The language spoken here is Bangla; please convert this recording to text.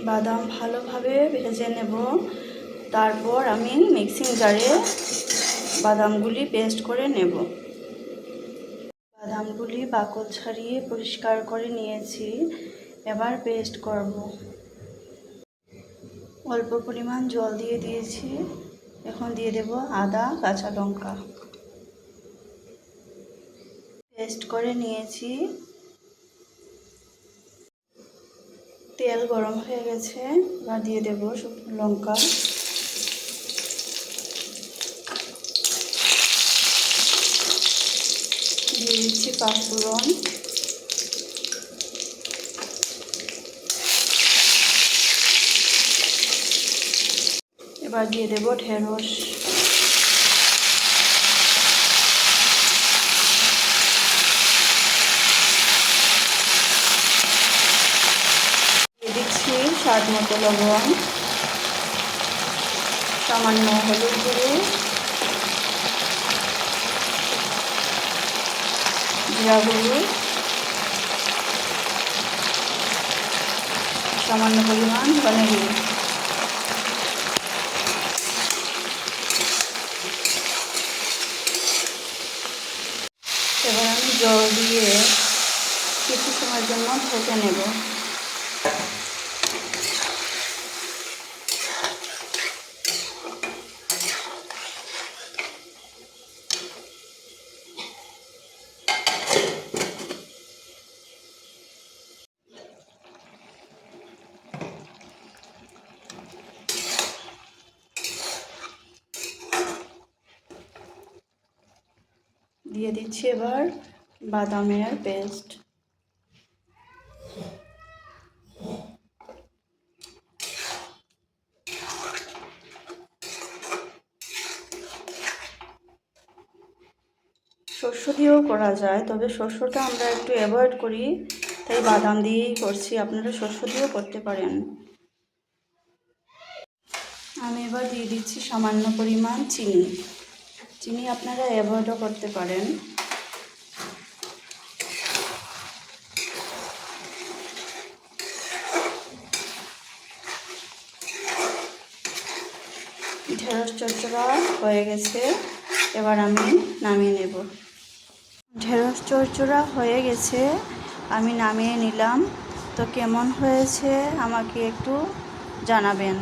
বাদাম ভালোভাবে ভেজে নেব। তারপর আমি মিক্সিং জারে বাদামগুলি পেস্ট করে নেব। বাদামগুলি বাকল ছাড়িয়ে পরিষ্কার করে নিয়েছি। এবার পেস্ট করব। অল্প পরিমাণ জল দিয়ে দিয়েছি। এখন দিয়ে দেব আদা, কাঁচা লঙ্কা। পেস্ট করে নিয়েছি। তেল গরম হয়ে গেছে। এবার দিয়ে দেব শুকনো লঙ্কা, দিয়ে দিচ্ছি পাঁচফোড়ন, এবার দিয়ে দেব ঢেঁড়স, দিয়ে দিচ্ছি স্বাদ মতো লবণ, সামান্য হলুদ গুঁড়ো, জিরা গুঁড়ো, সামান্য পরিমাণ ধনে গুঁড়ো। এবার আমি জল দিয়ে কিছু সময়ের জন্য ভেজে নেব। দিয়ে দিচ্ছি এবার বাদামের পেস্ট। শস্য দিয়েও করা যায়, তবে শস্যটা আমরা একটু অ্যাভয়েড করি, তাই বাদাম দিয়েই করছি। আপনারা শস্য দিয়েও করতে পারেন। আমি এবার দিয়ে দিচ্ছি সামান্য পরিমাণ চিনি। চিনি আপনারা অ্যাভয়েডও করতে পারেন। ঢেঁড়স চচ্চড়া হয়ে গেছে। এবার আমি নামিয়ে নেব। ঢেঁড়স চচ্চড়া হয়ে গেছে, আমি নামিয়ে নিলাম। তো কেমন হয়েছে আমাকে একটু জানাবেন।